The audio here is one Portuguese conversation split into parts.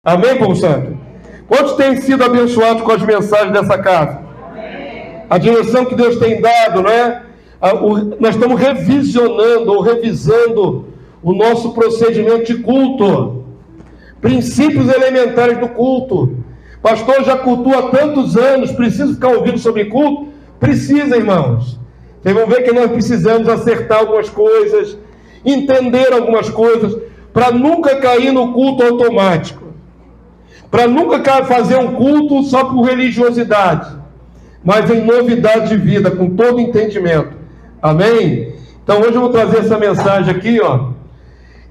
Amém, povo santo? Quantos têm sido abençoados com as mensagens dessa casa? A direção que Deus tem dado, não é? Nós estamos revisionando ou revisando o nosso procedimento de culto. Princípios elementares do culto. Pastor, já cultua há tantos anos, precisa ficar ouvindo sobre culto? Precisa, irmãos. Vocês vão ver que nós precisamos acertar algumas coisas, entender algumas coisas, para nunca cair no culto automático. Para nunca fazer um culto só por religiosidade, mas em novidade de vida, com todo entendimento. Amém? Então hoje eu vou trazer essa mensagem aqui, ó.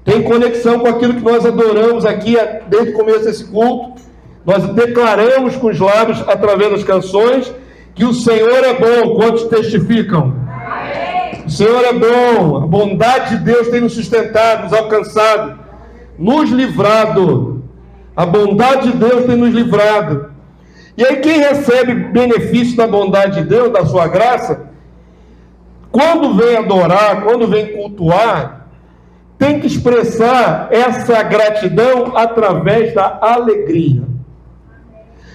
Tem conexão com aquilo que nós adoramos aqui desde o começo desse culto. Nós declaramos com os lábios, através das canções, que o Senhor é bom. Quantos testificam? Amém. O Senhor é bom. A bondade de Deus tem nos sustentado, nos alcançado, nos livrado. A bondade de Deus tem nos livrado. E aí quem recebe benefício da bondade de Deus, da sua graça, quando vem adorar, quando vem cultuar, tem que expressar essa gratidão através da alegria.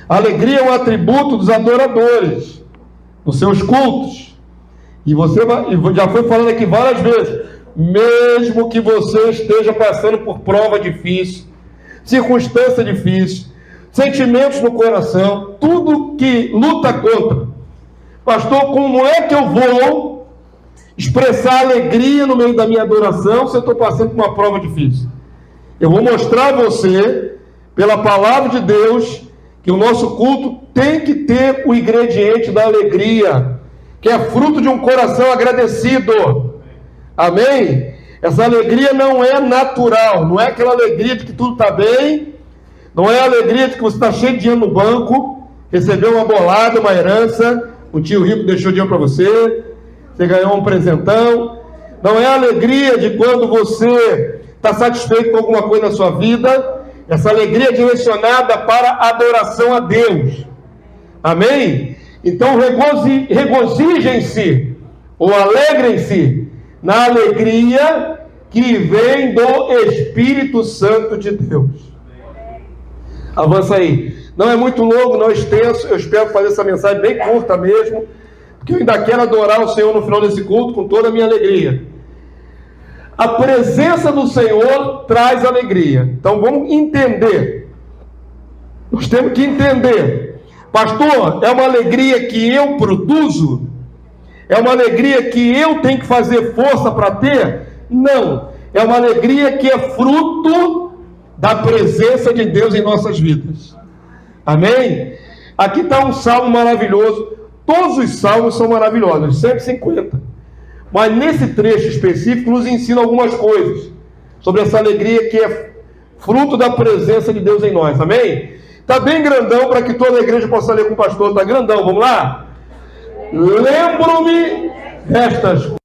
A alegria é um atributo dos adoradores, nos seus cultos. E você já foi falando aqui várias vezes, mesmo que você esteja passando por prova difícil, circunstância difícil, sentimentos no coração, tudo que luta contra. Pastor, como é que eu vou expressar alegria no meio da minha adoração se eu estou passando por uma prova difícil? Eu vou mostrar a você, pela palavra de Deus, que o nosso culto tem que ter o ingrediente da alegria, que é fruto de um coração agradecido. Amém? Essa alegria não é natural, não é aquela alegria de que tudo está bem, não é a alegria de que você está cheio de dinheiro no banco, recebeu uma bolada, uma herança, um tio rico deixou dinheiro para você, você ganhou um presentão. Não é a alegria de quando você está satisfeito com alguma coisa na sua vida. Essa alegria é direcionada para a adoração a Deus. Amém? Então regozijem-se, ou alegrem-se, na alegria que vem do Espírito Santo de Deus. Avança aí. Não é muito longo, não é extenso. Eu espero fazer essa mensagem bem curta mesmo, porque eu ainda quero adorar o Senhor no final desse culto com toda a minha alegria. A presença do Senhor traz alegria. Então vamos entender. Nós temos que entender. Pastor, é uma alegria que eu produzo? É uma alegria que eu tenho que fazer força para ter? Não. É uma alegria que é fruto da presença de Deus em nossas vidas. Amém? Aqui está um salmo maravilhoso. Todos os salmos são maravilhosos, 150. Mas nesse trecho específico nos ensina algumas coisas sobre essa alegria que é fruto da presença de Deus em nós. Amém? Está bem grandão para que toda a igreja possa ler com o pastor. Está grandão, vamos lá? Lembro-me destas coisas.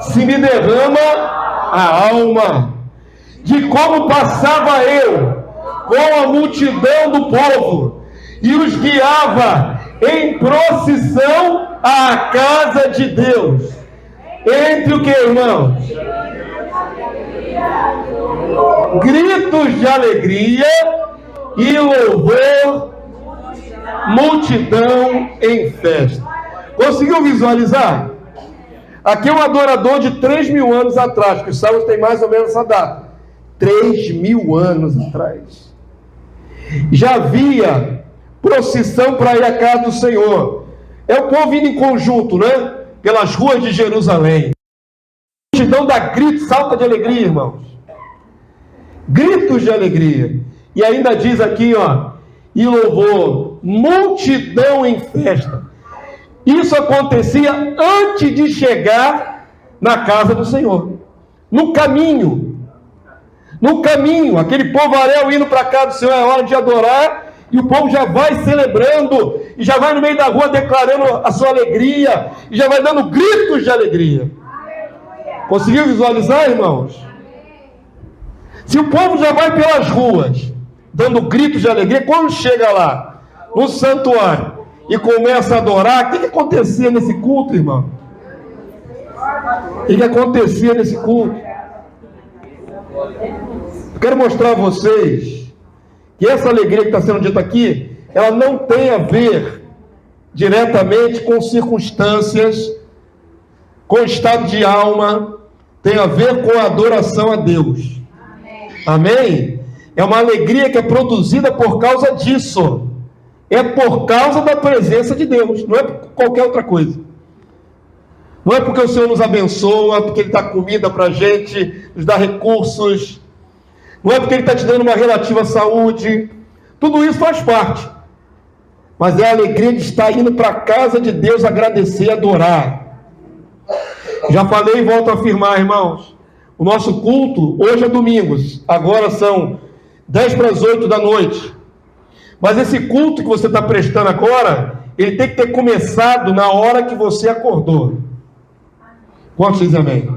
Se me derrama a alma de como passava eu com a multidão do povo e os guiava em procissão à casa de Deus. Entre o que, irmãos? Gritos de alegria e louvor, multidão em festa. Conseguiu visualizar? Aqui é um adorador de 3.000 anos atrás, porque os salmos têm mais ou menos essa data. 3.000 anos atrás. Já havia procissão para ir à casa do Senhor. É o povo indo em conjunto, né? Pelas ruas de Jerusalém. A multidão dá gritos, salta de alegria, irmãos. Gritos de alegria. E ainda diz aqui, ó, e louvor, multidão em festa. Isso acontecia antes de chegar na casa do Senhor. No caminho, aquele povoaréu indo para a casa do Senhor, é hora de adorar, e o povo já vai celebrando, e já vai no meio da rua declarando a sua alegria, e já vai dando gritos de alegria. Conseguiu visualizar, irmãos? Se o povo já vai pelas ruas, dando gritos de alegria, quando chega lá, no santuário, e começa a adorar, o que acontecia nesse culto, irmão? O que acontecia nesse culto? Quero mostrar a vocês que essa alegria que está sendo dita aqui, ela não tem a ver diretamente com circunstâncias, com estado de alma, tem a ver com a adoração a Deus. Amém? É uma alegria que é produzida por causa disso. É por causa da presença de Deus, não é por qualquer outra coisa. Não é porque o Senhor nos abençoa, porque Ele dá comida para a gente, nos dá recursos. Não é porque Ele está te dando uma relativa saúde. Tudo isso faz parte. Mas é a alegria de estar indo para a casa de Deus agradecer, adorar. Já falei e volto a afirmar, irmãos. O nosso culto, hoje é domingos. Agora são 7:50 da noite. Mas esse culto que você está prestando agora, ele tem que ter começado na hora que você acordou. Quantos dizem amém?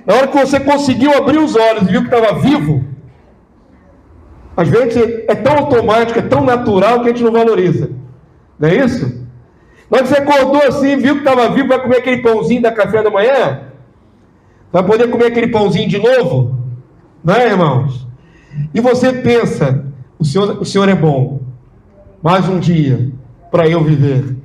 Na hora que você conseguiu abrir os olhos e viu que estava vivo, às vezes é tão automático, é tão natural que a gente não valoriza. Não é isso? Na hora que você acordou assim, viu que estava vivo, vai comer aquele pãozinho da café da manhã? Vai poder comer aquele pãozinho de novo? Não é, irmãos? E você pensa, o Senhor é bom. Mais um dia para eu viver.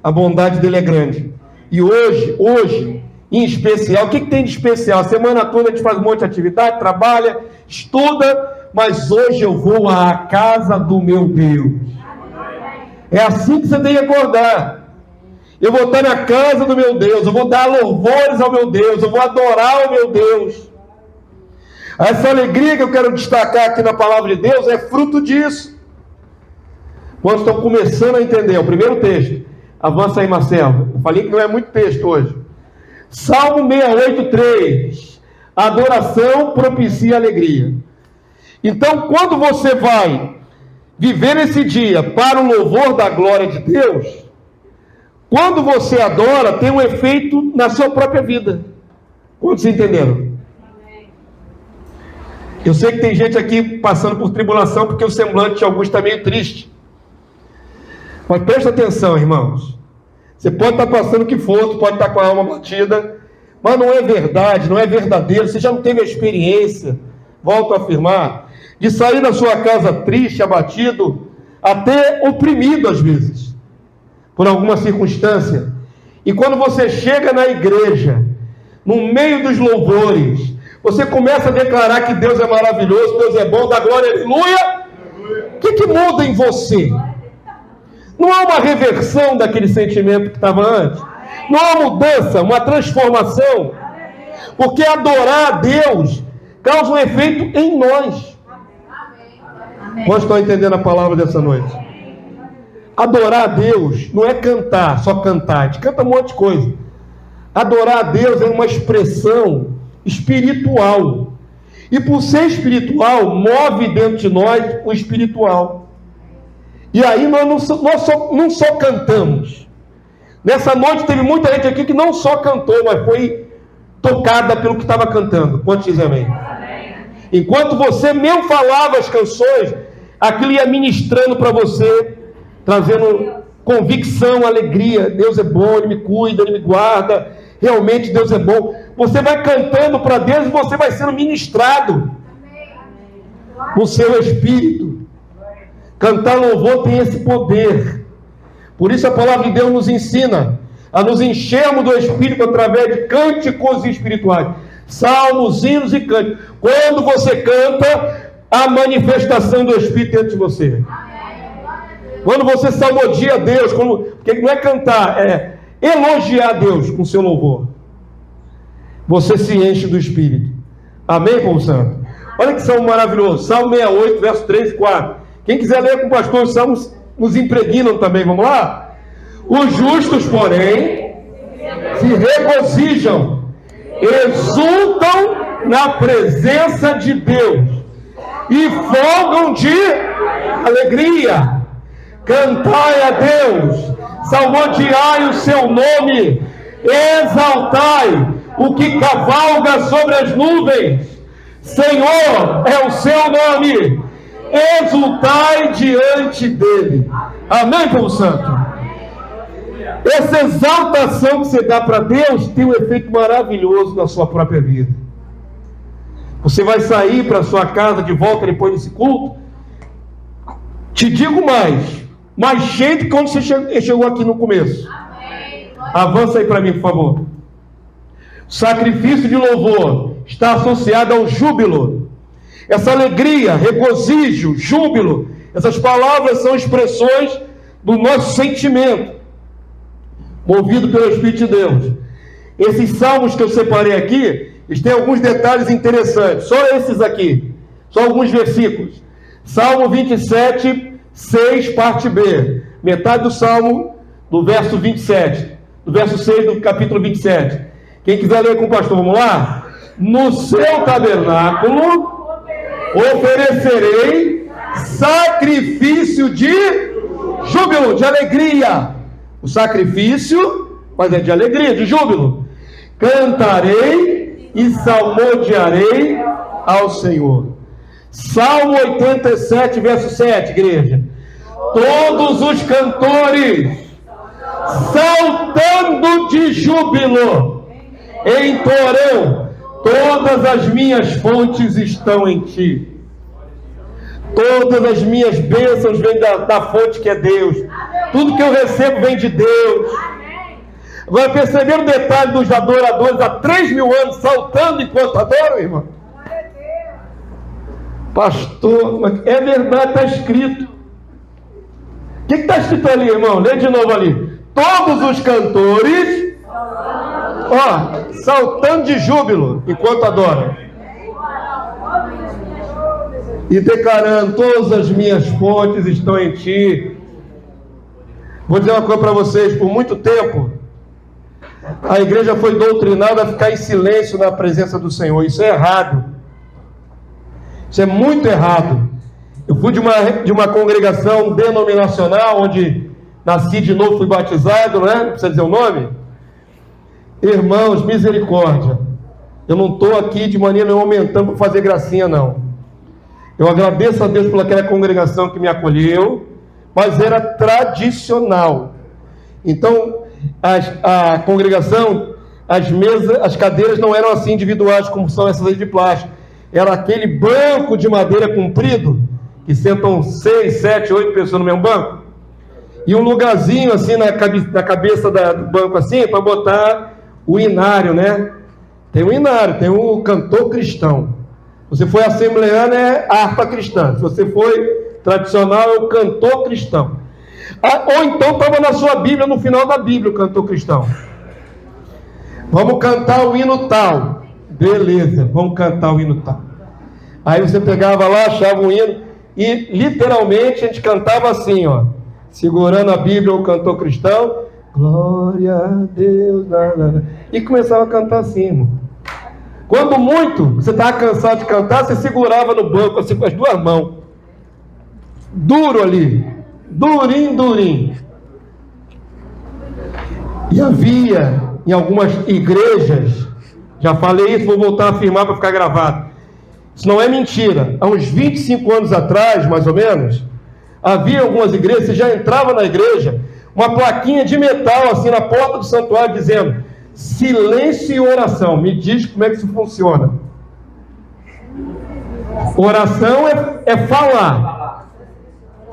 A bondade dele é grande. E hoje, em especial, o que tem de especial? A semana toda a gente faz um monte de atividade, trabalha, estuda, mas hoje eu vou à casa do meu Deus. É assim que você tem que acordar. Eu vou estar na casa do meu Deus, eu vou dar louvores ao meu Deus, eu vou adorar ao meu Deus. Essa alegria que eu quero destacar aqui na palavra de Deus é fruto disso. Quando estão começando a entender, o primeiro texto, avança aí, Marcelo. Eu falei que não é muito texto hoje. Salmo 68:3. Adoração propicia alegria. Então, quando você vai viver esse dia para o louvor da glória de Deus, quando você adora, tem um efeito na sua própria vida. Quantos entenderam? Eu sei que tem gente aqui passando por tribulação, porque o semblante de alguns está meio triste. Mas presta atenção, irmãos. Você pode estar passando o que for, pode estar com a alma batida, mas não é verdade, não é verdadeiro. Você já não teve a experiência, volto a afirmar, de sair da sua casa triste, abatido, até oprimido às vezes, por alguma circunstância. E quando você chega na igreja, no meio dos louvores, você começa a declarar que Deus é maravilhoso, Deus é bom, dá glória, aleluia. O que muda em você? Não há uma reversão daquele sentimento que estava antes. Não há uma mudança, uma transformação. Porque adorar a Deus causa um efeito em nós. Quantos estão entendendo a palavra dessa noite? Adorar a Deus não é cantar, só cantar. A gente canta um monte de coisa. Adorar a Deus é uma expressão espiritual. E por ser espiritual, move dentro de nós o espiritual. E aí nós não só cantamos. Nessa noite teve muita gente aqui que não só cantou, mas foi tocada pelo que estava cantando. Quantos dizem amém? Enquanto você mesmo falava as canções, aquilo ia ministrando para você, trazendo convicção, alegria. Deus é bom, Ele me cuida, Ele me guarda. Realmente Deus é bom. Você vai cantando para Deus e você vai sendo ministrado no seu espírito. Cantar louvor tem esse poder. Por isso a palavra de Deus nos ensina a nos enchermos do Espírito através de cânticos espirituais, salmos, hinos e cânticos. Quando você canta, há manifestação do Espírito dentro de você. Quando você salmodia a Deus, porque não é cantar, é elogiar a Deus com seu louvor, você se enche do Espírito. Amém, povo santo? Olha que salmo maravilhoso. Salmo 68, verso 3 e 4. Quem quiser ler com o pastor, os salmos nos impregnam também, vamos lá? Os justos, porém, se regozijam, exultam na presença de Deus e folgam de alegria. Cantai a Deus, salmodiai o seu nome, exaltai o que cavalga sobre as nuvens. Senhor é o seu nome, exultai diante dele. Amém, povo santo? Essa exaltação que você dá para Deus tem um efeito maravilhoso na sua própria vida. Você vai sair para sua casa de volta depois desse culto? Te digo mais cheio do que quando você chegou aqui no começo. Avança aí para mim, por favor. Sacrifício de louvor está associado ao júbilo. Essa alegria, regozijo, júbilo, essas palavras são expressões do nosso sentimento, movido pelo Espírito de Deus. Esses salmos que eu separei aqui, eles têm alguns detalhes interessantes. Só esses aqui, só alguns versículos. Salmo 27, 6, parte B. Metade do salmo, do verso 27. Do verso 6 do capítulo 27. Quem quiser ler com o pastor, vamos lá? No seu tabernáculo oferecerei sacrifício de júbilo, de alegria. O sacrifício, mas é de alegria, de júbilo. Cantarei e salmodiarei ao Senhor. Salmo 87, verso 7, igreja. Todos os cantores, saltando de júbilo, entoarão: todas as minhas fontes estão em ti. Todas as minhas bênçãos vêm da fonte que é Deus. Tudo que eu recebo vem de Deus. Agora, perceberam o detalhe dos adoradores há 3.000 anos saltando enquanto adoram, irmão? Pastor, é verdade, está escrito. O que está escrito ali, irmão? Lê de novo ali. Todos os cantores, saltando de júbilo enquanto adoram. E declarando: todas as minhas fontes estão em ti. Vou dizer uma coisa para vocês: por muito tempo a igreja foi doutrinada a ficar em silêncio na presença do Senhor. Isso é errado. Isso é muito errado. Eu fui de uma congregação denominacional, onde nasci de novo, fui batizado, né? Não precisa dizer o nome. Irmãos, misericórdia. Eu não estou aqui de maneira nenhuma aumentando para fazer gracinha, não. Eu agradeço a Deus por aquela congregação que me acolheu, mas era tradicional. Então, a congregação, as mesas, as cadeiras não eram assim individuais como são essas aí de plástico. Era aquele banco de madeira comprido, que sentam 6, 7, 8 pessoas no mesmo banco, e um lugarzinho assim na cabeça do banco assim, para botar o inário, né? Tem o inário, tem o cantor cristão. Se você foi assembleano, é harpa cristã. Se você foi tradicional, é o cantor cristão. Ou então estava na sua Bíblia, no final da Bíblia, o cantor cristão. Vamos cantar o hino tal. Beleza, vamos cantar o hino tal. Aí você pegava lá, achava um hino, e literalmente a gente cantava assim, segurando a Bíblia, o cantor cristão, glória a Deus, e começava a cantar assim, irmão. Quando muito, você estava cansado de cantar, você segurava no banco assim com as duas mãos. Duro ali. Durinho. E havia em algumas igrejas, já falei isso, vou voltar a afirmar para ficar gravado. Isso não é mentira. Há uns 25 anos atrás, mais ou menos, havia algumas igrejas, você já entrava na igreja, uma plaquinha de metal assim na porta do santuário dizendo: silêncio e oração. Me diz como é que isso funciona. Oração é falar.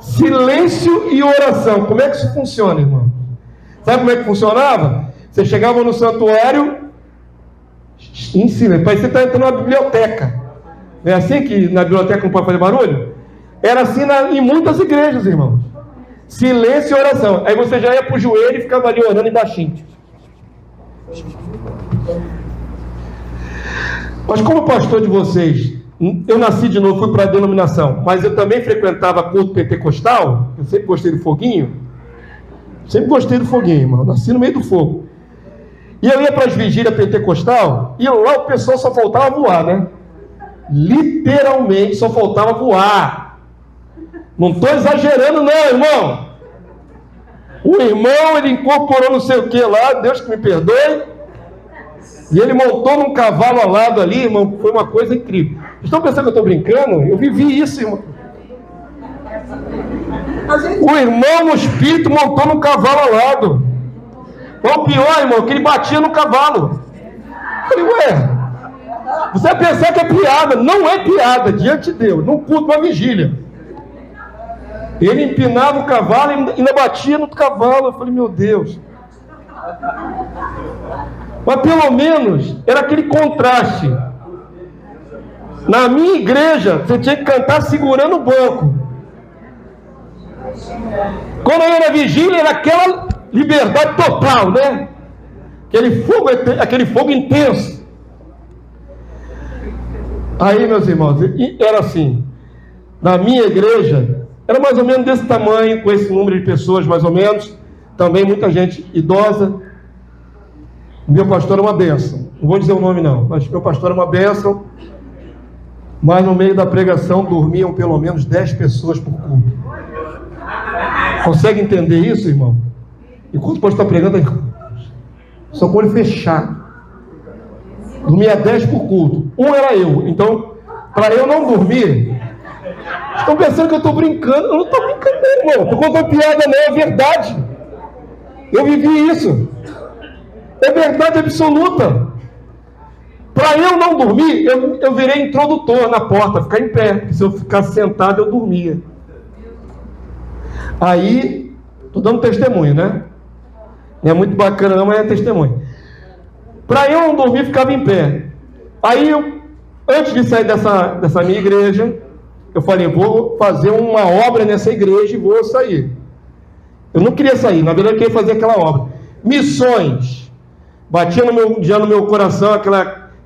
Silêncio e oração. Como é que isso funciona, irmão? Sabe como é que funcionava? Você chegava no santuário em silêncio. Parece que você está entrando na biblioteca. Não é assim que na biblioteca não pode fazer barulho? Era assim em muitas igrejas, irmãos. Silêncio e oração. Aí você já ia para o joelho e ficava ali orando e baixinho. Mas como pastor de vocês, eu nasci de novo, fui para a denominação, mas eu também frequentava culto pentecostal. Eu sempre gostei do foguinho. Irmão. Nasci no meio do fogo. E eu ia para as vigílias pentecostal, e lá o pessoal só faltava voar, né? Literalmente só faltava voar. Não estou exagerando não, irmão. O irmão, ele incorporou não sei o que lá, Deus que me perdoe, e ele montou num cavalo alado ali, irmão. Foi uma coisa incrível. Vocês estão pensando que eu estou brincando? Eu vivi isso, irmão. O irmão no espírito montou num cavalo alado. O pior, irmão, que ele batia no cavalo. Eu falei, ué, Você vai pensar que é piada. Não é piada diante de Deus. Não culto uma vigília. Ele empinava o cavalo e ainda batia no cavalo. Eu falei, meu Deus. Mas pelo menos era aquele contraste. Na minha igreja, você tinha que cantar segurando o banco. Quando eu ia na vigília, era aquela liberdade total, né? Aquele fogo intenso. Aí, meus irmãos, era assim. Na minha igreja, era mais ou menos desse tamanho, com esse número de pessoas, mais ou menos. Também muita gente idosa. Meu pastor é uma bênção. Não vou dizer o nome não, mas meu pastor é uma bênção. Mas no meio da pregação dormiam pelo menos 10 pessoas por culto. Consegue entender isso, irmão? Enquanto o pastor está pregando, só com o olho fechado. Dormia 10 por culto. Um era eu. Então, para eu não dormir, estão pensando que eu estou brincando. Eu não estou brincando, irmão. Estou contando piada, não. É verdade. Eu vivi isso. É verdade absoluta. Para eu não dormir, eu virei introdutor na porta, ficar em pé. Porque se eu ficasse sentado, eu dormia. Aí, estou dando testemunho, né? Não é muito bacana não, mas é testemunho. Para eu não dormir, ficava em pé. Aí, antes de sair dessa minha igreja, eu falei, vou fazer uma obra nessa igreja e vou sair. Eu não queria sair, na verdade eu queria fazer aquela obra. Missões. Batia no meu coração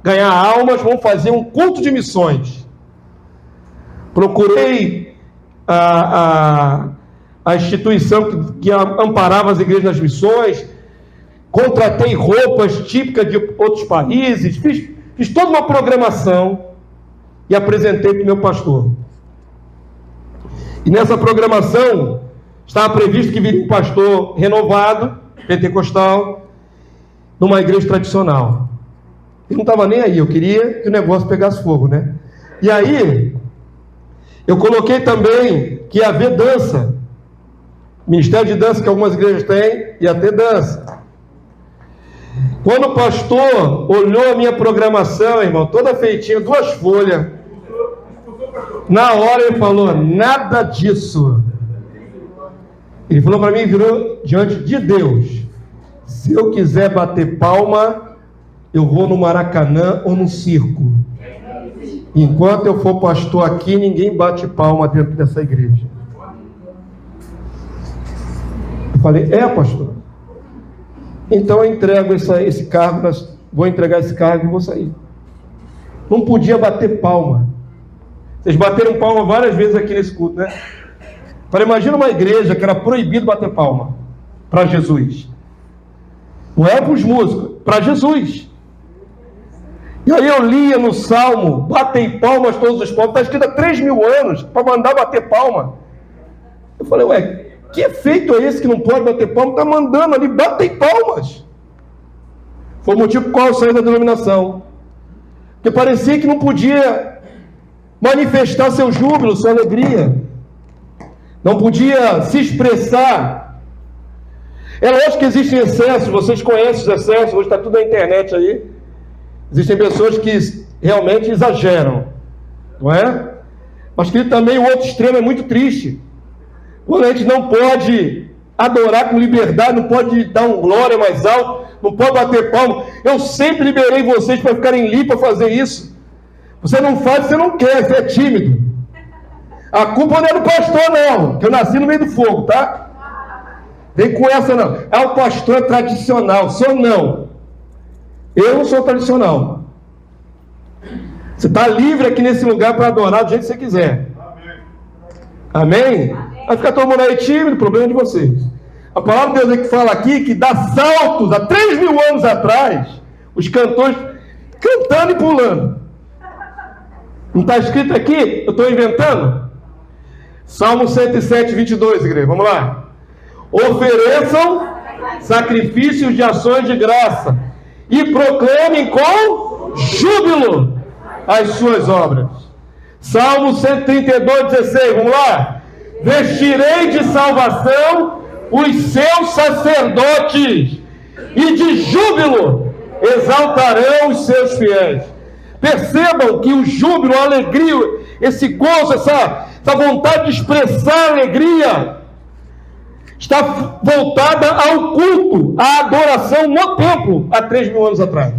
ganhar almas, vamos fazer um culto de missões. Procurei a instituição que amparava as igrejas nas missões, contratei roupas típicas de outros países, fiz toda uma programação e apresentei para o meu pastor. E nessa programação estava previsto que viria um pastor renovado, pentecostal, numa igreja tradicional. Ele não estava nem aí, eu queria que o negócio pegasse fogo, né? E aí, eu coloquei também que ia haver dança. Ministério de dança que algumas igrejas têm, ia ter dança. Quando o pastor olhou a minha programação, irmão, toda feitinha, 2 folhas, na hora ele falou, nada disso. Ele falou para mim, virou diante de Deus, se eu quiser bater palma, eu vou no Maracanã ou no circo. Enquanto eu for pastor aqui, ninguém bate palma dentro dessa igreja. Eu falei, pastor. Então eu entrego esse cargo, vou entregar esse cargo e vou sair. Não podia bater palma. Vocês bateram palma várias vezes aqui nesse culto, né? Falei, imagina uma igreja que era proibido bater palma para Jesus. Não é para os músicos, para Jesus. E aí eu lia no Salmo, batem palmas todos os povos, está escrito há 3.000 anos, para mandar bater palma. Eu falei, que efeito é esse que não pode bater palma? Está mandando ali, batem palmas. Foi o motivo por qual eu saí da denominação. Porque parecia que não podia manifestar seu júbilo, sua alegria. Não podia se expressar. É lógico que existem excessos, vocês conhecem os excessos, hoje está tudo na internet aí. Existem pessoas que realmente exageram, não é? Mas que também o outro extremo é muito triste. Quando a gente não pode adorar com liberdade, não pode dar um glória mais alto, não pode bater palma. Eu sempre liberei vocês para ficarem livres para fazer isso. Você não faz, você não quer, você é tímido. A culpa não é do pastor não, que eu nasci no meio do fogo, tá? Vem com essa não. É o pastor tradicional, sou não. Eu não sou tradicional. Você está livre aqui nesse lugar para adorar do jeito que você quiser. Amém? Vai ficar todo mundo aí tímido, problema de vocês. A palavra de Deus é que fala aqui que dá saltos, há 3.000 anos atrás, os cantores cantando e pulando. Não está escrito aqui? Eu estou inventando? Salmo 107, 22, igreja, vamos lá. Ofereçam sacrifícios de ações de graça e proclamem com júbilo as suas obras. Salmo 132, 16, vamos lá. Vestirei de salvação os seus sacerdotes, e de júbilo exaltarão os seus fiéis. Percebam que o júbilo, a alegria, esse gozo, essa vontade de expressar alegria, está voltada ao culto, à adoração no templo, há 3.000 anos atrás.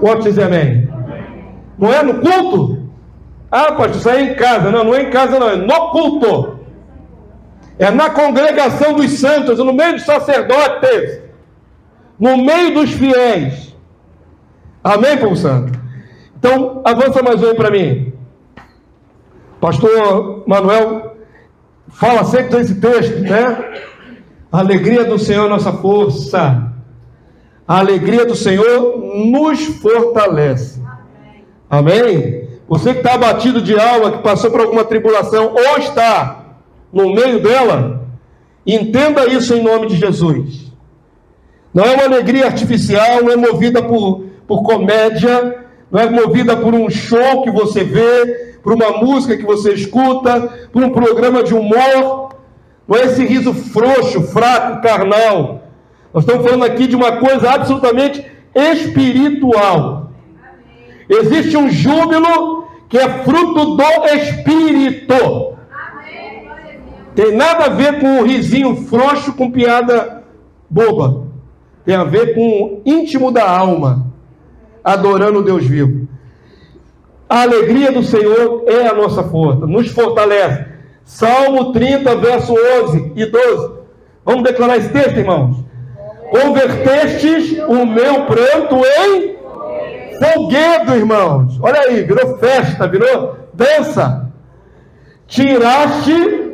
Pode dizer amém? Não é no culto? Ah, pastor, isso aí é em casa. Não, não é em casa não, é no culto. É na congregação dos santos, no meio dos sacerdotes, no meio dos fiéis. Amém, povo santo? Então, avança mais um aí para mim. Pastor Manuel fala sempre desse texto, né? A alegria do Senhor é nossa força. A alegria do Senhor nos fortalece. Amém? Você que está abatido de alma, que passou por alguma tribulação, ou está no meio dela, entenda isso em nome de Jesus. Não é uma alegria artificial, não é movida por comédia, não é movida por um show que você vê, por uma música que você escuta, por um programa de humor. Não é esse riso frouxo, fraco, carnal. Nós estamos falando aqui de uma coisa absolutamente espiritual. Existe um júbilo que é fruto do Espírito. Tem nada a ver com um risinho frouxo, com piada boba. Tem a ver com o íntimo da alma, adorando o Deus vivo. A alegria do Senhor é a nossa força, nos fortalece. Salmo 30, verso 11 e 12. Vamos declarar esse texto, irmãos? Convertestes o meu pranto em folguedo, irmãos. Olha aí, virou festa, virou dança. Tiraste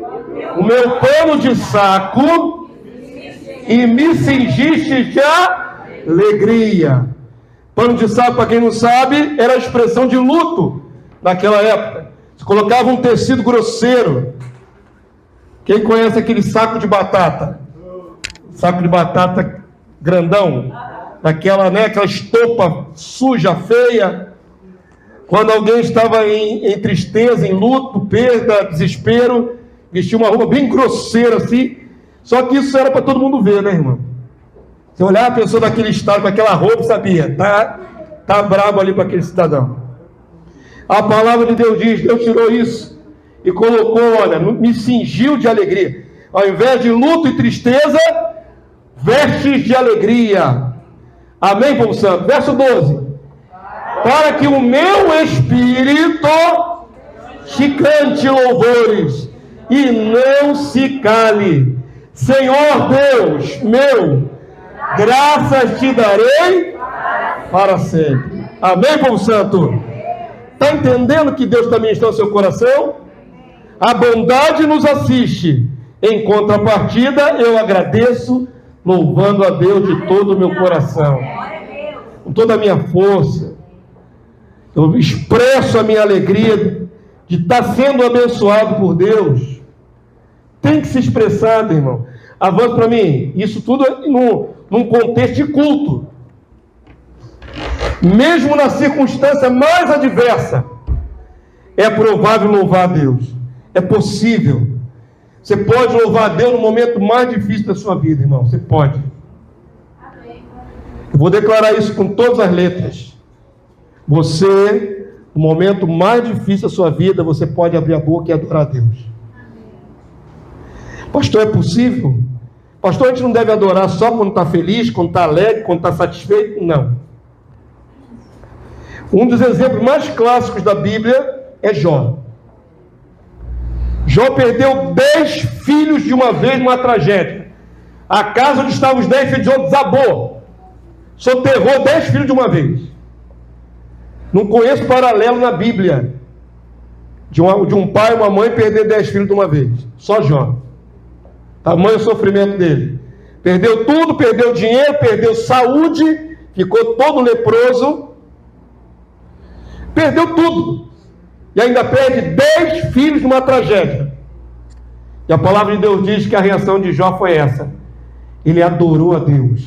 o meu pano de saco e me cingiste de alegria. Pano de saco, para quem não sabe, era a expressão de luto naquela época. Se colocava um tecido grosseiro. Quem conhece aquele saco de batata? Saco de batata grandão, aquela estopa suja, feia. Quando alguém estava em tristeza, em luto, perda, desespero, vestia uma roupa bem grosseira assim. Só que isso era para todo mundo ver, né, irmão? Você olhar a pessoa daquele estado com aquela roupa, sabia, tá brabo ali para aquele cidadão. A palavra de Deus diz, Deus tirou isso e colocou, olha, me cingiu de alegria. Ao invés de luto e tristeza, vestes de alegria. Amém, povo santo? Verso 12. Para que o meu espírito te cante louvores e não se cale. Senhor Deus meu, graças te darei para sempre. Amém, povo santo? Está entendendo que Deus está ministrando seu coração? A bondade nos assiste. Em contrapartida, eu agradeço, louvando a Deus de todo o meu coração, com toda a minha força. Eu expresso a minha alegria de estar sendo abençoado por Deus. Tem que se expressar, irmão. Avança para mim. Isso tudo é num contexto de culto. Mesmo na circunstância mais adversa, é provável louvar a Deus. É possível. Você pode louvar a Deus no momento mais difícil da sua vida, irmão. Você pode. Eu vou declarar isso com todas as letras. Você, no momento mais difícil da sua vida, você pode abrir a boca e adorar a Deus. Pastor, é possível? Pastor, a gente não deve adorar só quando está feliz, quando está alegre, quando está satisfeito? Não. Um dos exemplos mais clássicos da Bíblia é Jó. Jó perdeu 10 filhos de uma vez numa tragédia. A casa onde estavam os 10 filhos de Jó desabou. Soterrou 10 filhos de uma vez. Não conheço paralelo na Bíblia de um pai e uma mãe perder 10 filhos de uma vez. Só Jó. Tamanho sofrimento dele. Perdeu tudo, perdeu dinheiro, perdeu saúde, ficou todo leproso. Perdeu tudo. E ainda perde 10 filhos numa tragédia. E a palavra de Deus diz que a reação de Jó foi essa. Ele adorou a Deus.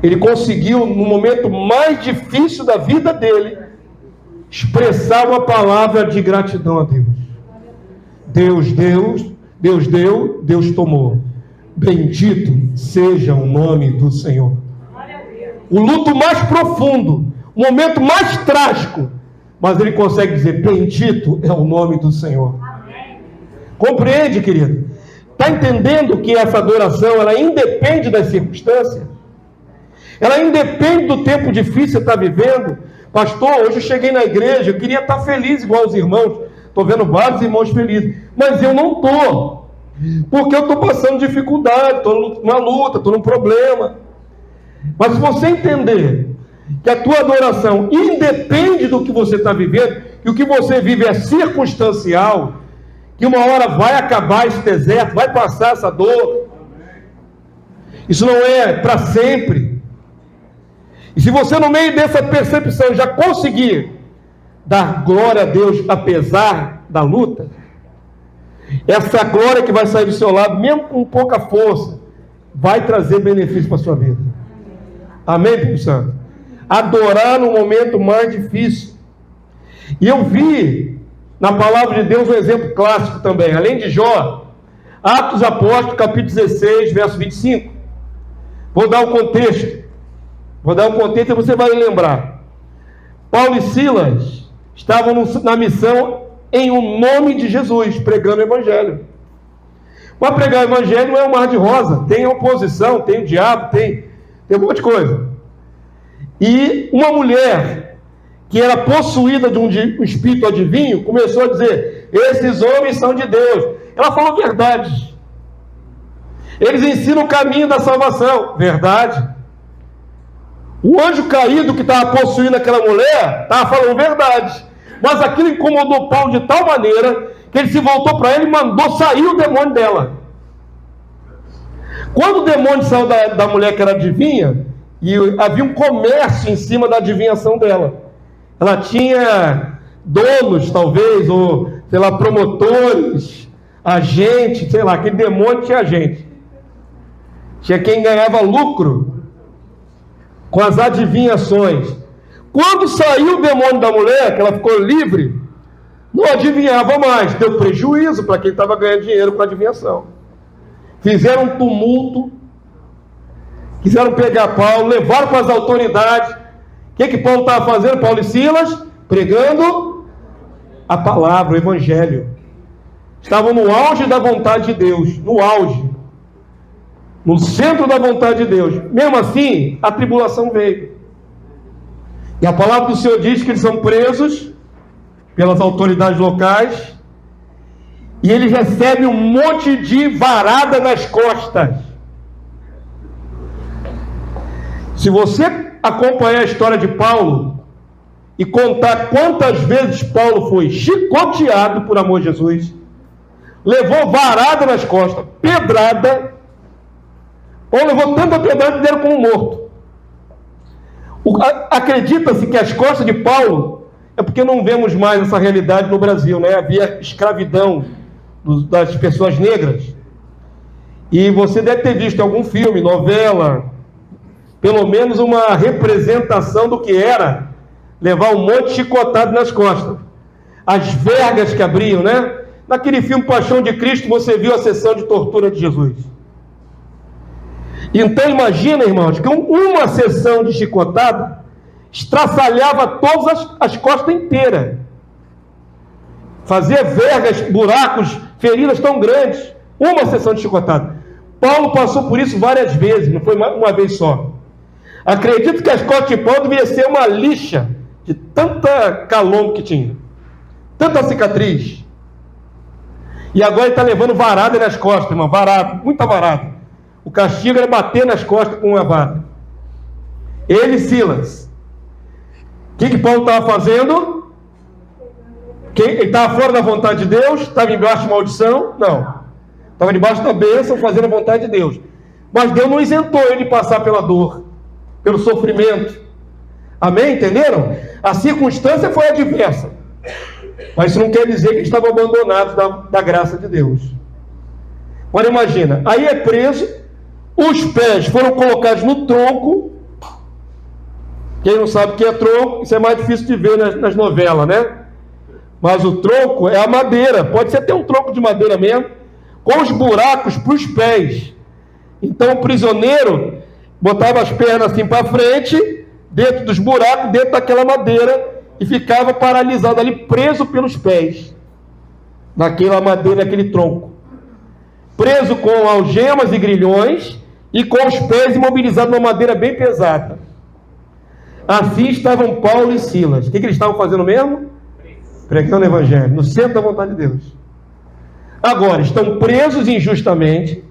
Ele conseguiu, no momento mais difícil da vida dele, expressar uma palavra de gratidão a Deus. Deus deu, Deus tomou. Bendito seja o nome do Senhor. O luto mais profundo, o momento mais trágico, mas ele consegue dizer: bendito é o nome do Senhor. Amém. Compreende, querido? Está entendendo que essa adoração, ela independe das circunstâncias? Ela independe do tempo difícil que você está vivendo? Pastor, hoje eu cheguei na igreja, eu queria estar feliz igual os irmãos. Estou vendo vários irmãos felizes, mas eu não estou, porque eu estou passando dificuldade, estou numa luta, estou num problema. Mas se você entender que a tua adoração independe do que você está vivendo, que o que você vive é circunstancial, que uma hora vai acabar esse deserto, vai passar essa dor, isso não é para sempre. E se você, no meio dessa percepção, já conseguir dar glória a Deus apesar da luta, essa glória que vai sair do seu lado, mesmo com pouca força, vai trazer benefício para a sua vida. Amém, Espírito Santo? Adorar no momento mais difícil. E eu vi na palavra de Deus um exemplo clássico também, além de Jó, Atos dos Apóstolos, capítulo 16, verso 25. Vou dar o contexto e você vai lembrar. Paulo e Silas estavam na missão em um nome de Jesus, pregando o Evangelho. Mas pregar o Evangelho não é um mar de rosa, tem oposição, tem o diabo, tem um monte de coisa. E uma mulher que era possuída de um espírito adivinho começou a dizer: esses homens são de Deus. Ela falou verdade. Eles ensinam o caminho da salvação. Verdade. O anjo caído que estava possuindo aquela mulher estava falando verdade. Mas aquilo incomodou Paulo de tal maneira que ele se voltou para ela e mandou sair o demônio dela. Quando o demônio saiu da mulher que era adivinha, e havia um comércio em cima da adivinhação dela. Ela tinha donos, talvez, ou, sei lá, promotores, agentes, sei lá, aquele demônio tinha agente. Tinha quem ganhava lucro com as adivinhações. Quando saiu o demônio da mulher, que ela ficou livre, não adivinhava mais, deu prejuízo para quem estava ganhando dinheiro com a adivinhação. Fizeram um tumulto, quiseram pegar Paulo, levaram para as autoridades. O que Paulo estava fazendo, Paulo e Silas? Pregando a palavra, o Evangelho. Estavam no auge da vontade de Deus, no auge, no centro da vontade de Deus. Mesmo assim, a tribulação veio. E a palavra do Senhor diz que eles são presos pelas autoridades locais, e eles recebem um monte de varada nas costas. Se você acompanhar a história de Paulo e contar quantas vezes Paulo foi chicoteado por amor de Jesus, levou varada nas costas, pedrada, ou levou tanta pedrada que deram como morto. Acredita-se que as costas de Paulo, é porque não vemos mais essa realidade no Brasil, né? Havia escravidão das pessoas negras, e você deve ter visto em algum filme, novela, pelo menos uma representação do que era levar um monte de chicotado nas costas, as vergas que abriam, né? Naquele filme Paixão de Cristo você viu a sessão de tortura de Jesus. Então imagina, irmãos, que uma sessão de chicotada estraçalhava todas as costas inteiras, fazia vergas, buracos, feridas tão grandes. Uma sessão de chicotada. Paulo passou por isso várias vezes, não foi uma vez só. Acredito que as costas de Paulo deviam ser uma lixa de tanta calombo que tinha, tanta cicatriz. E agora ele está levando varada nas costas, irmão, varada, muita varada. O castigo era bater nas costas com uma vara. Ele e Silas. O que Paulo estava fazendo? Ele estava fora da vontade de Deus? Estava embaixo de maldição? Não. Estava debaixo da bênção, fazendo a vontade de Deus. Mas Deus não isentou ele de passar pela dor, pelo sofrimento. Amém? Entenderam? A circunstância foi adversa, mas isso não quer dizer que eles estavam abandonados da graça de Deus. Agora imagina, aí é preso, os pés foram colocados no tronco. Quem não sabe o que é tronco, isso é mais difícil de ver nas novelas, né? Mas o tronco é a madeira, pode ser até um tronco de madeira mesmo, com os buracos para os pés. Então o prisioneiro botava as pernas assim para frente dentro dos buracos, dentro daquela madeira, e ficava paralisado ali, preso pelos pés, naquela madeira, naquele tronco, preso com algemas e grilhões, e com os pés imobilizados numa madeira bem pesada. Assim estavam Paulo e Silas. O que eles estavam fazendo mesmo? Pregando o evangelho, no centro da vontade de Deus. Agora, estão presos injustamente,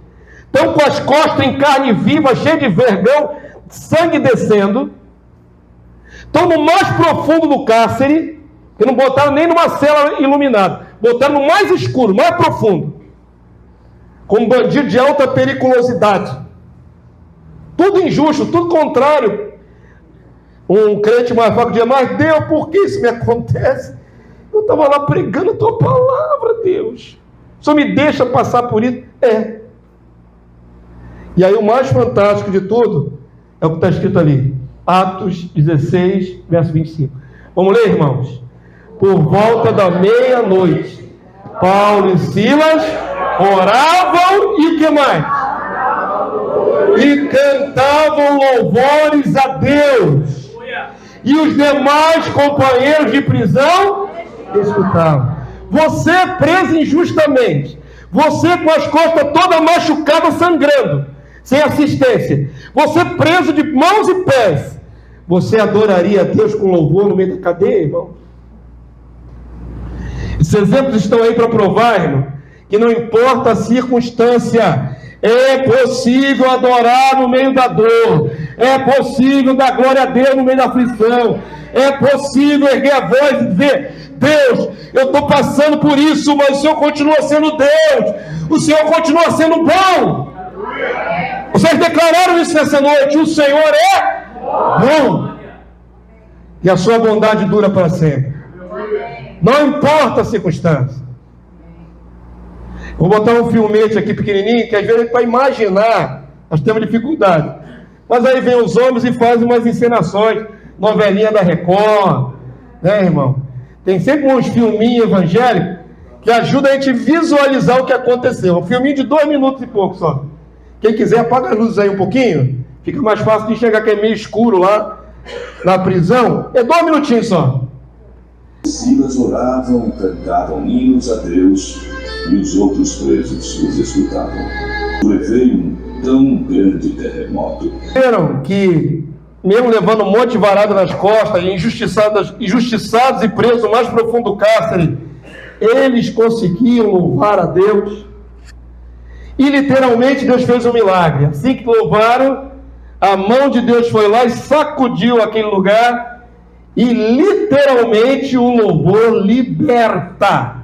estão com as costas em carne viva, cheio de vergão, sangue descendo, estão no mais profundo do cárcere, que não botaram nem numa cela iluminada, botaram no mais escuro, mais profundo, com um bandido de alta periculosidade, tudo injusto, tudo contrário. Um crente mais fraco dizia: mas Deus, por que isso me acontece? Eu estava lá pregando a tua palavra, Deus, só me deixa passar por isso. E aí o mais fantástico de tudo é o que está escrito ali, Atos 16, verso 25. Vamos ler, irmãos? Por volta da meia-noite, Paulo e Silas oravam e o que mais? E cantavam louvores a Deus. E os demais companheiros de prisão escutavam. Você preso injustamente, você com as costas todas machucadas, sangrando, sem assistência, você preso de mãos e pés, você adoraria a Deus com louvor no meio da cadeia, irmão? Esses exemplos estão aí para provar, irmão, que não importa a circunstância, é possível adorar no meio da dor, é possível dar glória a Deus no meio da aflição, é possível erguer a voz e dizer: Deus, eu estou passando por isso, mas o Senhor continua sendo Deus, o Senhor continua sendo bom. Vocês declararam isso nessa noite: o Senhor é bom, e a sua bondade dura para sempre, não importa a circunstância. Vou botar um filmete aqui pequenininho, que às vezes para imaginar nós temos dificuldade, mas aí vem os homens e fazem umas encenações, novelinha da Record, né, irmão? Tem sempre uns filminhos evangélicos que ajudam a gente a visualizar o que aconteceu. Um filminho de 2 minutos e pouco só. Quem quiser, apaga as luzes aí um pouquinho, fica mais fácil de enxergar, que é meio escuro lá na prisão. É 2 minutinhos só. Silas oravam, cantavam hinos a Deus, e os outros presos os escutavam. Levei um tão grande terremoto. Viram que, mesmo levando um monte de varada nas costas, injustiçados e presos no mais profundo do cárcere, eles conseguiam louvar a Deus. E literalmente Deus fez um milagre. Assim que louvaram, a mão de Deus foi lá e sacudiu aquele lugar, e literalmente o louvor liberta.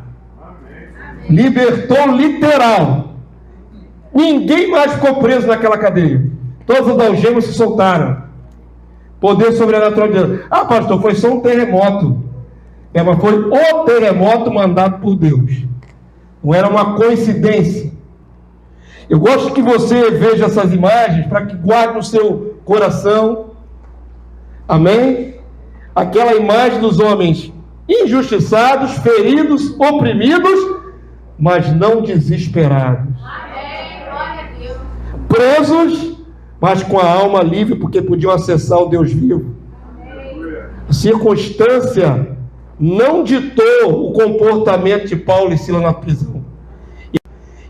Libertou literal. Ninguém mais ficou preso naquela cadeia. Todas as algemas se soltaram. Poder sobrenatural de Deus. Ah, pastor, foi só um terremoto. Mas foi o terremoto mandado por Deus. Não era uma coincidência. Eu gosto que você veja essas imagens para que guarde no seu coração. Amém? Aquela imagem dos homens injustiçados, feridos, oprimidos, mas não desesperados. Amém. Glória a Deus. Presos, mas com a alma livre, porque podiam acessar o Deus vivo. A circunstância não ditou o comportamento de Paulo e Silas na prisão.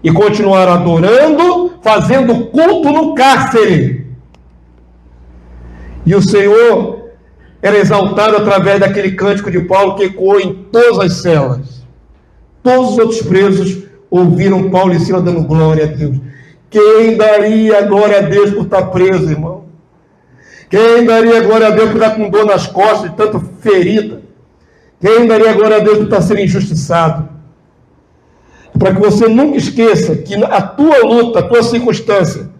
E continuaram adorando, fazendo culto no cárcere. E o Senhor era exaltado através daquele cântico de Paulo que ecoou em todas as celas. Todos os outros presos ouviram Paulo e Silas dando glória a Deus. Quem daria glória a Deus por estar preso, irmão? Quem daria glória a Deus por estar com dor nas costas, de tanto ferida? Quem daria glória a Deus por estar sendo injustiçado? Para que você nunca esqueça que a tua luta, a tua circunstância,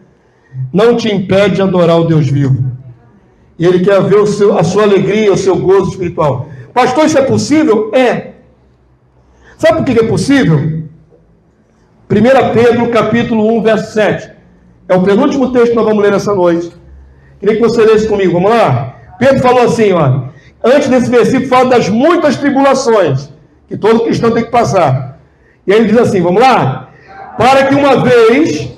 não te impede de adorar o Deus vivo. E Ele quer ver a sua alegria, o seu gozo espiritual. Pastor, isso é possível? É. Sabe por que é possível? 1 Pedro, capítulo 1, verso 7. É o penúltimo texto que nós vamos ler nessa noite. Queria que você lesse comigo, vamos lá? Pedro falou assim, ó, antes desse versículo, fala das muitas tribulações que todo cristão tem que passar. E aí ele diz assim, vamos lá? Para que uma vez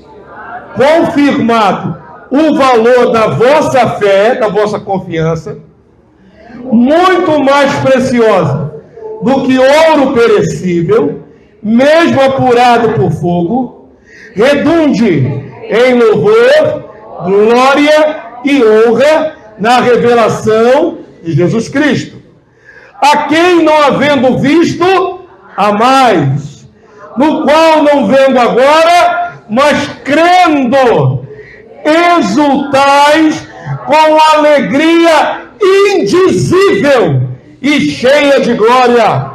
confirmado o valor da vossa fé, da vossa confiança, muito mais preciosa do que ouro perecível, mesmo apurado por fogo, redunde em louvor, glória e honra na revelação de Jesus Cristo, a quem não havendo visto, há mais, no qual não vendo agora, mas crendo, exultais com alegria indizível e cheia de glória.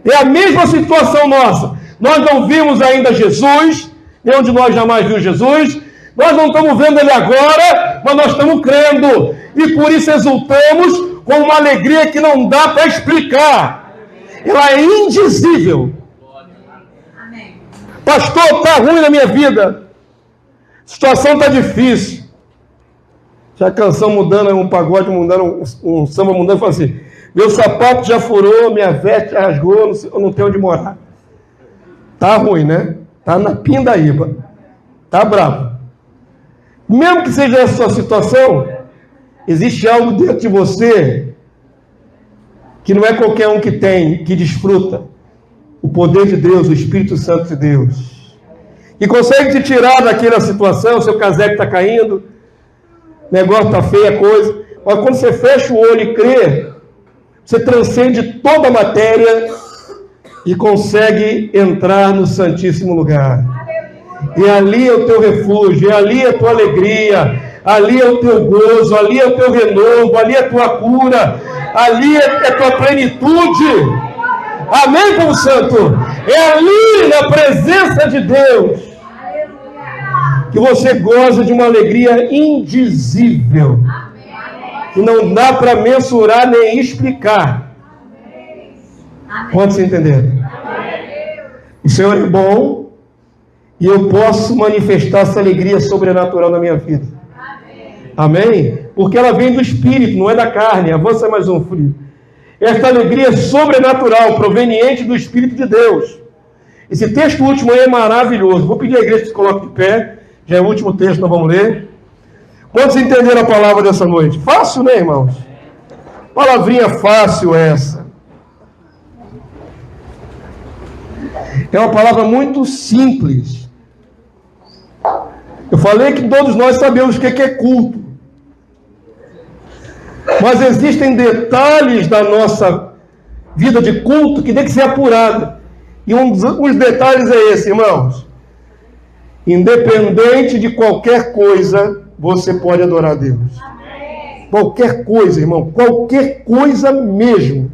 É a mesma situação nossa. Nós não vimos ainda Jesus, nenhum de nós jamais viu Jesus, nós não estamos vendo Ele agora, mas nós estamos crendo, e por isso exultamos com uma alegria que não dá para explicar. Ela é indizível. Pastor, está ruim na minha vida, a situação está difícil. Já a canção mudando, um pagode mudando, um samba mudando, fala assim: meu sapato já furou, minha veste já rasgou, eu não tenho onde morar. Tá ruim, né? Tá na pindaíba. Tá bravo. Mesmo que seja essa sua situação, existe algo dentro de você que não é qualquer um que tem, que desfruta o poder de Deus, o Espírito Santo de Deus, e consegue te tirar daquela situação. Seu casebre está caindo, o negócio está feio, a coisa, mas quando você fecha o olho e crê, você transcende toda a matéria e consegue entrar no Santíssimo Lugar. E ali é o teu refúgio, e ali é a tua alegria, ali é o teu gozo, ali é o teu renovo, ali é a tua cura, ali é a tua plenitude. Amém, povo santo? É ali, na presença de Deus, que você goza de uma alegria indizível, que não dá para mensurar nem explicar. Quantos entenderam? O Senhor é bom, e eu posso manifestar essa alegria sobrenatural na minha vida. Amém? Porque ela vem do Espírito, não é da carne. Avança mais um, filho. Esta alegria sobrenatural, proveniente do Espírito de Deus. Esse texto último aí é maravilhoso. Vou pedir à igreja que se coloque de pé. Já é o último texto que nós vamos ler. Quantos entenderam a palavra dessa noite? Fácil, né, irmãos? Palavrinha fácil essa. É uma palavra muito simples. Eu falei que todos nós sabemos o que é culto. Mas existem detalhes da nossa vida de culto que tem que ser apurada. E um dos detalhes é esse, irmãos. Independente de qualquer coisa, você pode adorar a Deus. Qualquer coisa, irmão. Qualquer coisa mesmo.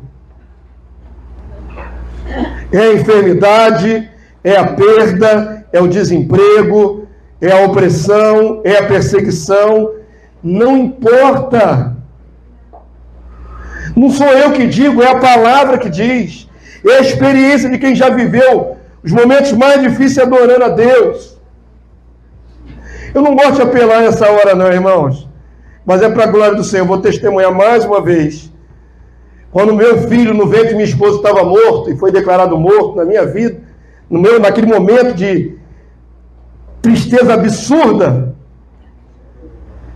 É a enfermidade, é a perda, é o desemprego, é a opressão, é a perseguição. Não importa. Não sou eu que digo, é a palavra que diz. É a experiência de quem já viveu os momentos mais difíceis adorando a Deus. Eu não gosto de apelar nessa hora não, irmãos. Mas é para a glória do Senhor. Eu vou testemunhar mais uma vez. Quando meu filho no ventre de minha esposa estava morto, e foi declarado morto na minha vida, naquele momento de tristeza absurda,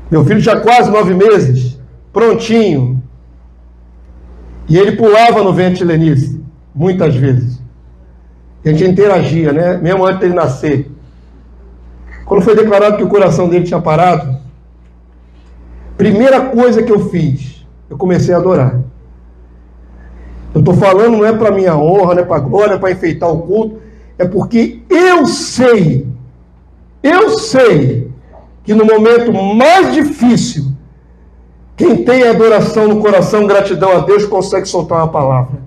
meu filho tinha quase 9 meses, prontinho. E ele pulava no ventre de Lenice, muitas vezes. E a gente interagia, né? Mesmo antes dele nascer. Quando foi declarado que o coração dele tinha parado, primeira coisa que eu fiz, eu comecei a adorar. Eu estou falando, não é para minha honra, não é para glória, não é para enfeitar o culto, é porque eu sei que no momento mais difícil, quem tem adoração no coração, gratidão a Deus, consegue soltar uma palavra.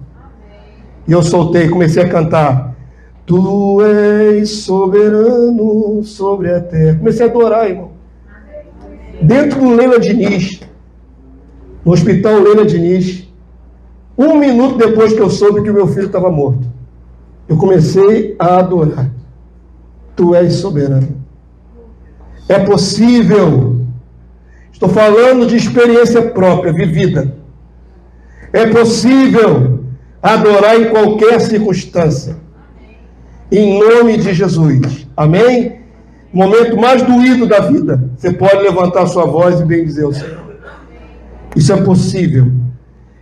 E eu soltei, comecei a cantar. Tu és soberano sobre a terra. Comecei a adorar, irmão. Dentro do Leila Diniz, no hospital Leila Diniz, 1 minuto depois que eu soube que o meu filho estava morto, eu comecei a adorar. Tu és soberano. É possível. Estou falando de experiência própria, vivida. É possível adorar em qualquer circunstância. Em nome de Jesus. Amém? no momento mais doído da vida, você pode levantar sua voz e bendizer o Senhor. Isso é possível,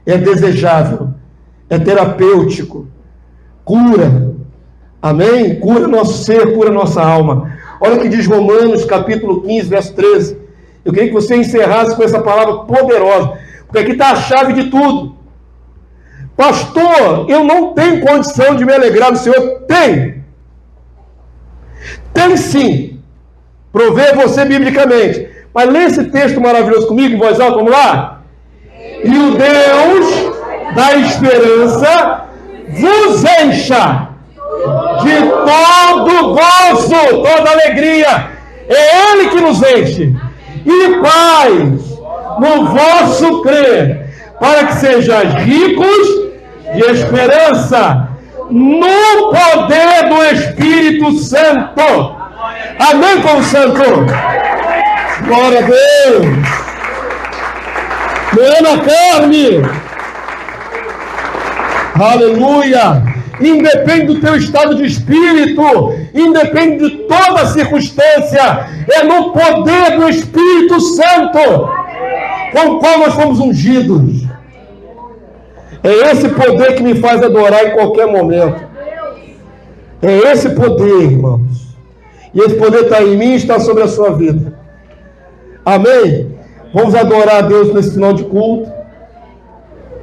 é desejável, é terapêutico, cura, amém? Cura nosso ser, cura nossa alma. Olha o que diz Romanos capítulo 15, verso 13. Eu queria que você encerrasse com essa palavra poderosa, porque aqui está a chave de tudo. Pastor, eu não tenho condição de me alegrar no Senhor. Tem sim. Provei você biblicamente. Mas lê esse texto maravilhoso comigo em voz alta, vamos lá? E o Deus da esperança vos encha de todo gozo, toda alegria. É Ele que nos enche. E paz no vosso crer, para que sejais ricos de esperança no poder do Espírito Santo. Amém, povo santo? Glória a Deus. Não é na carne. Aleluia. Independe do teu estado de espírito, independe de toda circunstância, é no poder do Espírito Santo com o qual nós fomos ungidos. É esse poder que me faz adorar em qualquer momento. É esse poder, irmãos. E esse poder está em mim e está sobre a sua vida. Amém? Vamos adorar a Deus nesse final de culto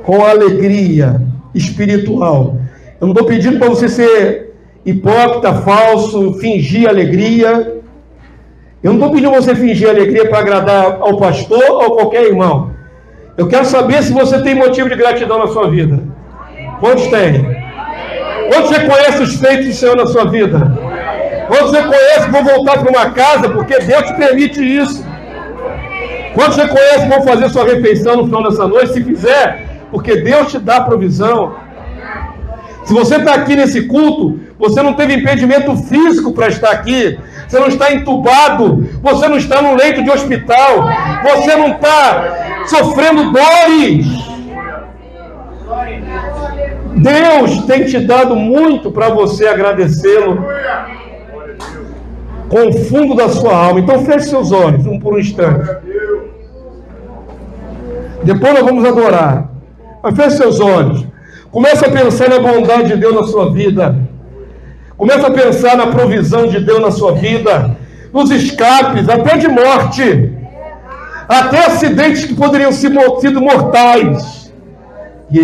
com alegria espiritual. Eu não estou pedindo para você ser hipócrita, falso, fingir alegria. Eu não estou pedindo para você fingir alegria para agradar ao pastor ou a qualquer irmão. Eu quero saber se você tem motivo de gratidão na sua vida. Quantos tem? Quantos reconhece os feitos do Senhor na sua vida? Quantos reconhece que vão voltar para uma casa porque Deus te permite isso? Quantos reconhece que vão fazer sua refeição no final dessa noite? Se fizer, porque Deus te dá provisão. Se você está aqui nesse culto, você não teve impedimento físico para estar aqui, você não está entubado, você não está no leito de hospital, você não está sofrendo dores. Deus tem te dado muito para você agradecê-lo com o fundo da sua alma. Então feche seus olhos por um instante. Depois nós vamos adorar. Mas feche seus olhos. Começa a pensar na bondade de Deus na sua vida. Começa a pensar na provisão de Deus na sua vida. Nos escapes, até de morte. Até acidentes que poderiam ser sido mortais. E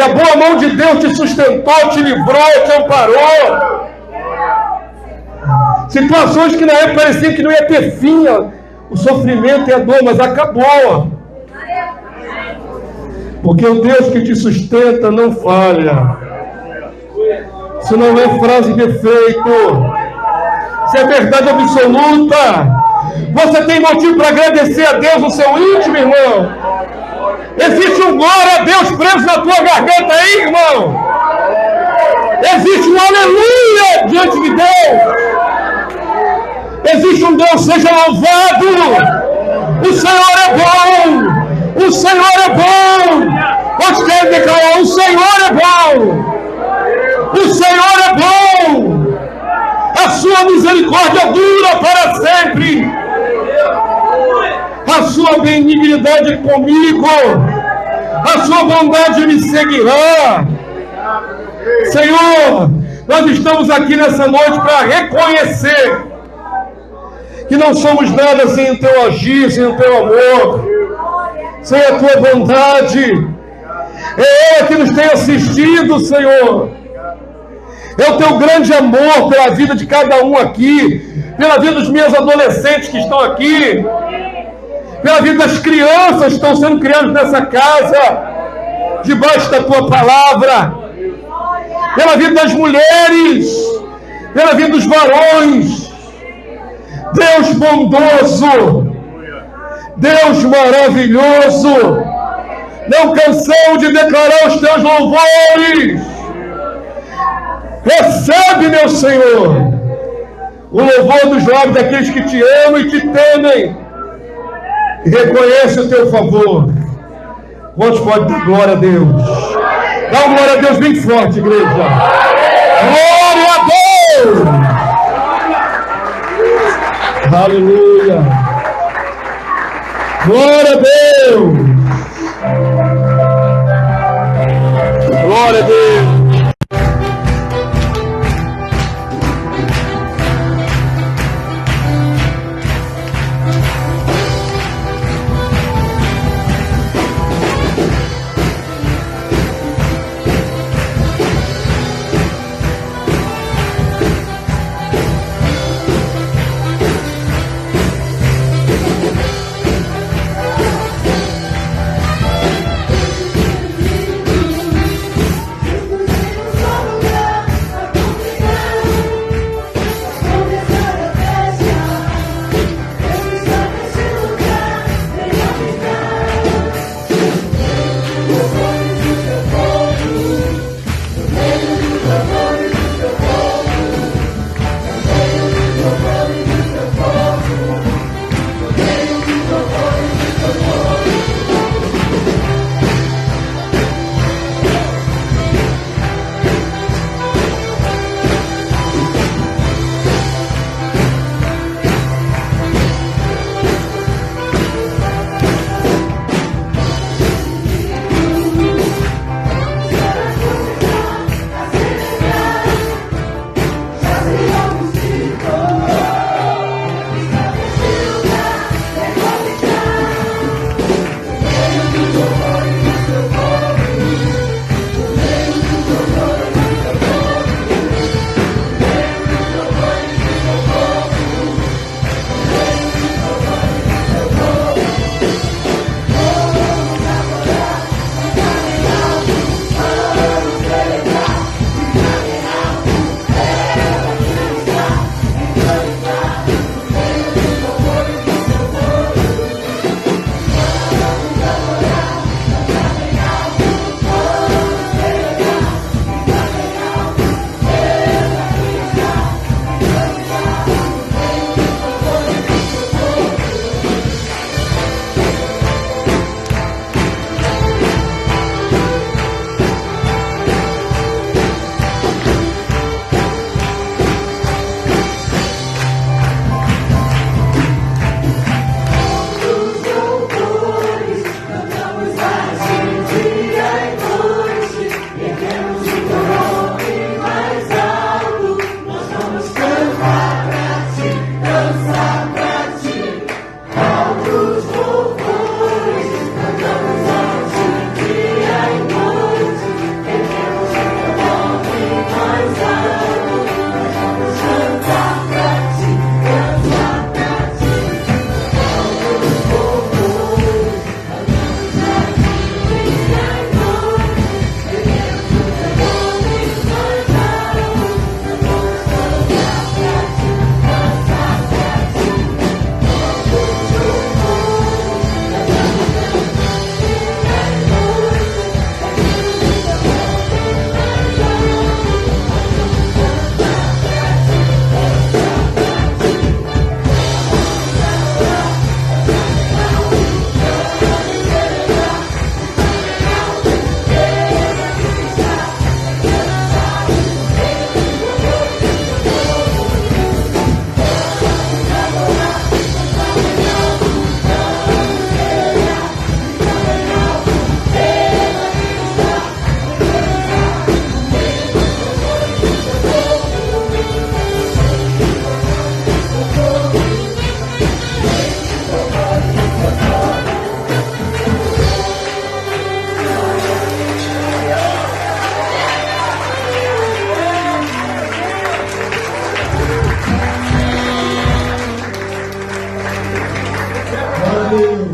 a boa mão de Deus te sustentou, te livrou, te amparou. Situações que na época pareciam que não ia ter fim. O sofrimento e a dor, mas acabou. Porque o Deus que te sustenta não falha. Isso não é frase de efeito. Isso é verdade absoluta. Você tem motivo para agradecer a Deus no seu íntimo, irmão. Existe um glória a Deus preso na tua garganta aí, irmão. Existe um aleluia diante de Deus. Existe um Deus, seja louvado. O Senhor é bom. O Senhor é bom. Pode querer declarar: o Senhor é bom. O Senhor é bom. A sua misericórdia dura para sempre. A sua benignidade comigo. A sua bondade me seguirá. Senhor, nós estamos aqui nessa noite para reconhecer que não somos nada sem o teu agir, sem o teu amor, sem a tua bondade. É ela que nos tem assistido, Senhor. É o teu grande amor pela vida de cada um aqui, pela vida dos meus adolescentes que estão aqui, pela vida das crianças que estão sendo criadas nessa casa, debaixo da tua palavra, pela vida das mulheres, pela vida dos varões. Deus bondoso, Deus maravilhoso, não cansamos de declarar os teus louvores. Recebe, meu Senhor, o louvor dos lábios daqueles que te amam e te temem, e reconhece o teu favor. Quantos podem dar glória a Deus? Dá uma glória a Deus bem forte, igreja. Glória a Deus! Aleluia. Glória a Deus. Glória a Deus. Deus.